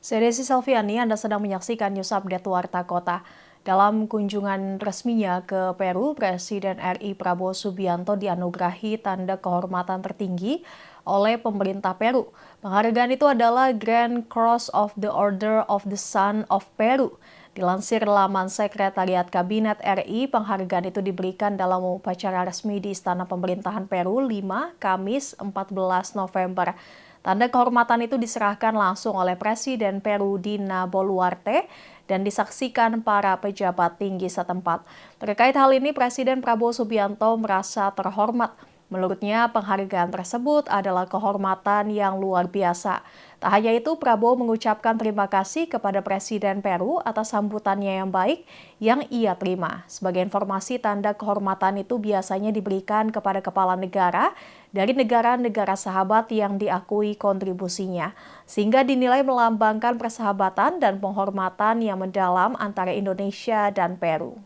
Saya Desi Selviani, Anda sedang menyaksikan News Update Warta Kota. Dalam kunjungan resminya ke Peru, Presiden RI Prabowo Subianto dianugerahi tanda kehormatan tertinggi oleh pemerintah Peru. Penghargaan itu adalah Grand Cross of the Order of the Sun of Peru. Dilansir laman Sekretariat Kabinet RI, penghargaan itu diberikan dalam upacara resmi di Istana Pemerintahan Peru 5 Kamis 14 November. Tanda kehormatan itu diserahkan langsung oleh Presiden Peru Dina Boluarte dan disaksikan para pejabat tinggi setempat. Terkait hal ini, Presiden Prabowo Subianto merasa terhormat. Menurutnya, penghargaan tersebut adalah kehormatan yang luar biasa. Tak hanya itu, Prabowo mengucapkan terima kasih kepada Presiden Peru atas sambutannya yang baik yang ia terima. Sebagai informasi, tanda kehormatan itu biasanya diberikan kepada kepala negara dari negara-negara sahabat yang diakui kontribusinya, sehingga dinilai melambangkan persahabatan dan penghormatan yang mendalam antara Indonesia dan Peru.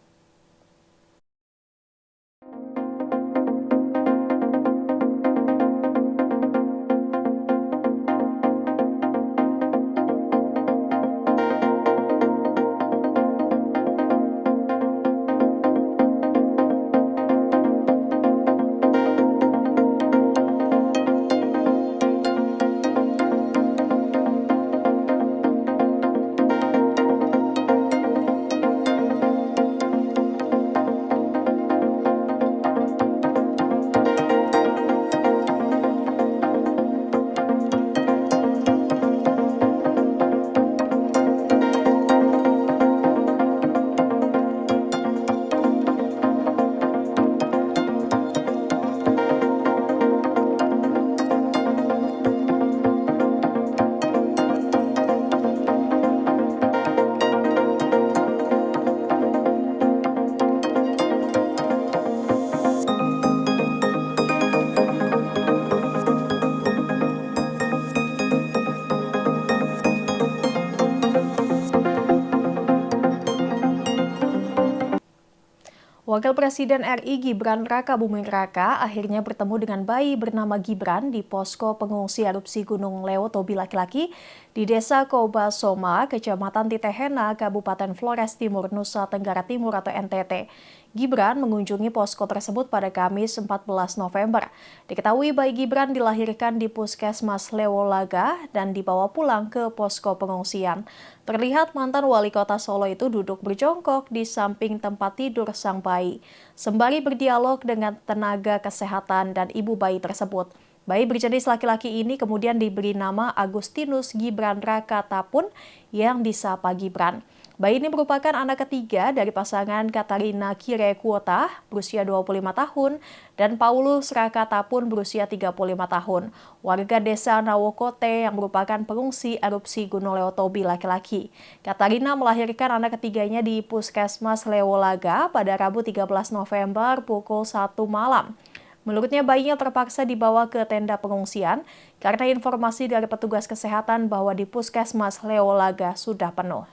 Wakil Presiden RI Gibran Rakabuming Raka akhirnya bertemu dengan bayi bernama Gibran di posko pengungsi erupsi Gunung Leo Tobi laki-laki di Desa Kobasoma, Kecamatan Titehena, Kabupaten Flores Timur, Nusa Tenggara Timur atau NTT. Gibran mengunjungi posko tersebut pada Kamis 14 November. Diketahui bayi Gibran dilahirkan di Puskesmas Lewolaga dan dibawa pulang ke posko pengungsian. Terlihat mantan wali kota Solo itu duduk berjongkok di samping tempat tidur sang bayi, sembari berdialog dengan tenaga kesehatan dan ibu bayi tersebut. Bayi berjenis laki-laki ini kemudian diberi nama Agustinus Gibran Raka Tapun yang disapa Gibran. Bayi ini merupakan anak ketiga dari pasangan Katarina Kirekuota berusia 25 tahun dan Paulus Raka Tapun berusia 35 tahun, warga desa Nawokote yang merupakan pengungsi erupsi Gunung Leo Tobi laki-laki. Katarina melahirkan anak ketiganya di Puskesmas Lewolaga pada Rabu 13 November pukul 1 malam. Menurutnya bayinya terpaksa dibawa ke tenda pengungsian karena informasi dari petugas kesehatan bahwa di Puskesmas Lewolaga sudah penuh.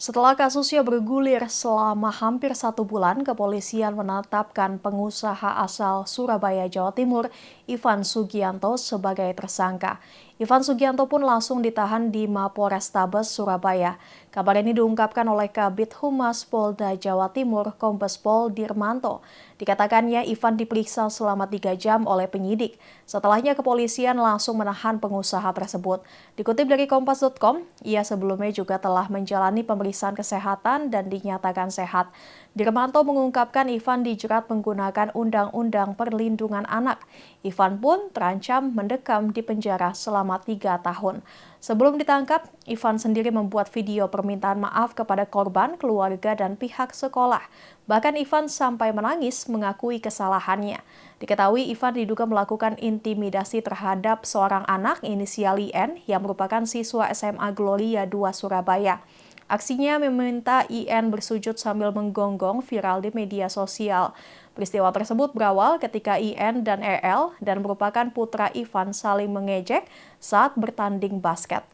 Setelah kasusnya bergulir selama hampir 1 bulan, kepolisian menetapkan pengusaha asal Surabaya, Jawa Timur, Ivan Sugianto sebagai tersangka. Ivan Sugianto pun langsung ditahan di Mapolrestabes Surabaya. Kabar ini diungkapkan oleh Kabid Humas Polda Jawa Timur, Kombes Pol Dirmanto. Dikatakannya Ivan diperiksa selama 3 jam oleh penyidik. Setelahnya kepolisian langsung menahan pengusaha tersebut. Dikutip dari Kompas.com, ia sebelumnya juga telah menjalani pemeriksaan kesehatan dan dinyatakan sehat. Dirmanto mengungkapkan Ivan dijerat menggunakan Undang-Undang Perlindungan Anak. Ivan pun terancam mendekam di penjara selama 3 tahun. Sebelum ditangkap, Ivan sendiri membuat video permintaan maaf kepada korban, keluarga, dan pihak sekolah. Bahkan Ivan sampai menangis mengakui kesalahannya. Diketahui Ivan diduga melakukan intimidasi terhadap seorang anak inisial IN yang merupakan siswa SMA Gloria 2 Surabaya. Aksinya meminta IN bersujud sambil menggonggong viral di media sosial. Peristiwa tersebut berawal ketika IN dan EL dan merupakan putra Ivan saling mengejek saat bertanding basket.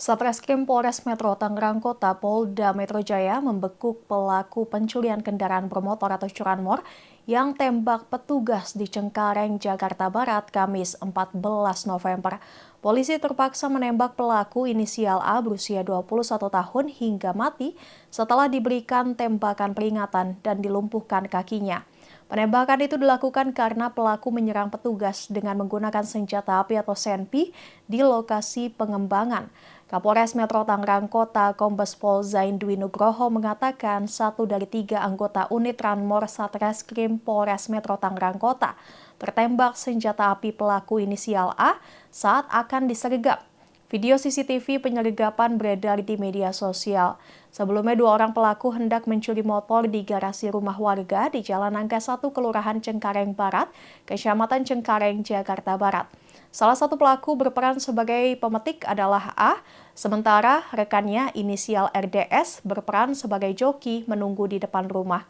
Satreskrim Polres Metro Tangerang Kota Polda Metro Jaya membekuk pelaku pencurian kendaraan bermotor atau curanmor yang tembak petugas di Cengkareng, Jakarta Barat, Kamis 14 November. Polisi terpaksa menembak pelaku inisial A berusia 21 tahun hingga mati setelah diberikan tembakan peringatan dan dilumpuhkan kakinya. Penembakan itu dilakukan karena pelaku menyerang petugas dengan menggunakan senjata api atau senpi di lokasi pengembangan. Kapolres Metro Tangerang Kota Kombes Pol Zain Dwi Nugroho mengatakan 1 dari 3 anggota unit Ranmor Satreskrim Polres Metro Tangerang Kota tertembak senjata api pelaku inisial A saat akan disergap. Video CCTV penyergapan beredar di media sosial. Sebelumnya 2 orang pelaku hendak mencuri motor di garasi rumah warga di Jalan Nangka 1 Kelurahan Cengkareng Barat, Kecamatan Cengkareng, Jakarta Barat. Salah satu pelaku berperan sebagai pemetik adalah A, sementara rekannya inisial RDS berperan sebagai joki menunggu di depan rumah.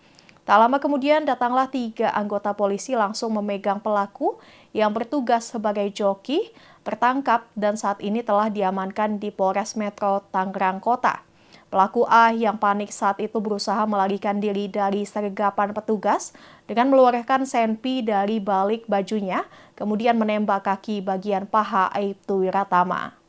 Tak lama kemudian datanglah 3 anggota polisi langsung memegang pelaku yang bertugas sebagai joki, tertangkap dan saat ini telah diamankan di Polres Metro Tangerang Kota. Pelaku A yang panik saat itu berusaha melarikan diri dari sergapan petugas dengan mengeluarkan senpi dari balik bajunya, kemudian menembak kaki bagian paha Aibtu Wiratama.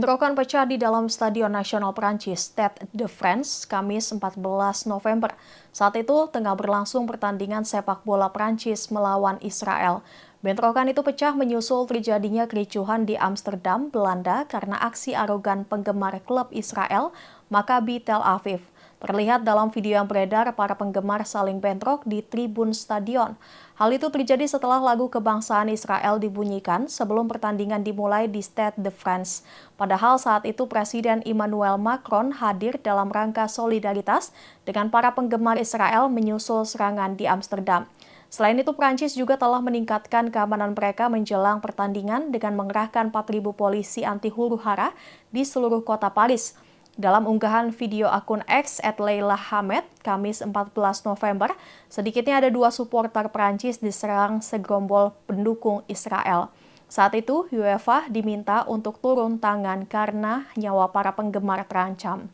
Bentrokan pecah di dalam Stadion Nasional Prancis, Stade de France, Kamis 14 November. Saat itu tengah berlangsung pertandingan sepak bola Prancis melawan Israel. Bentrokan itu pecah menyusul terjadinya kericuhan di Amsterdam, Belanda karena aksi arogan penggemar klub Israel, Maccabi Tel Aviv. Terlihat dalam video yang beredar, para penggemar saling bentrok di tribun stadion. Hal itu terjadi setelah lagu kebangsaan Israel dibunyikan sebelum pertandingan dimulai di Stade de France. Padahal saat itu Presiden Emmanuel Macron hadir dalam rangka solidaritas dengan para penggemar Israel menyusul serangan di Amsterdam. Selain itu, Prancis juga telah meningkatkan keamanan mereka menjelang pertandingan dengan mengerahkan 4.000 polisi anti huru-hara di seluruh kota Paris. Dalam unggahan video akun X @Leila_Hamed, Kamis 14 November, sedikitnya ada 2 supporter Prancis diserang segerombol pendukung Israel. Saat itu, UEFA diminta untuk turun tangan karena nyawa para penggemar terancam.